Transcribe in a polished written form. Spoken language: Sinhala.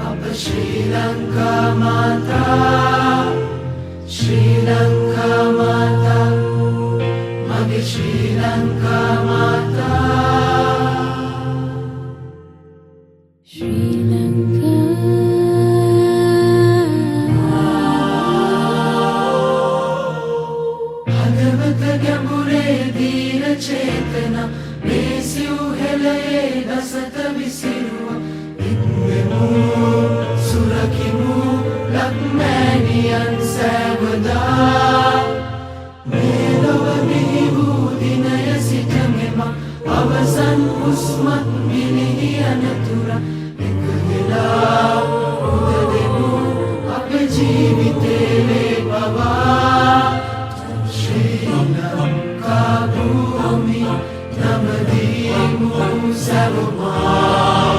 අප ශ්‍රී ලංකා මාතා, ශ්‍රී ලංකා මාතා, මගේ ශ්‍රී ලංකා මාතා. ශ්‍රී ලංකා හදවත ගැඹුරේ දීන චේතනා මේ සිව් හෙළයේ දසත විසිරුවා. ඉන්වෙමු සුරකිමු ලක්මෑණියන් සෑවදා. මේ ලොව බිහි වූ දිනය සිට මෙම අවසන් හුස්මත් මිලිහි අනතුරා. එකදෙලා පුද දෙමු අපේ ජීවිතේ වේ පවා. ශ්‍රී ලංකා භූමි නමදීමු සැවොමා.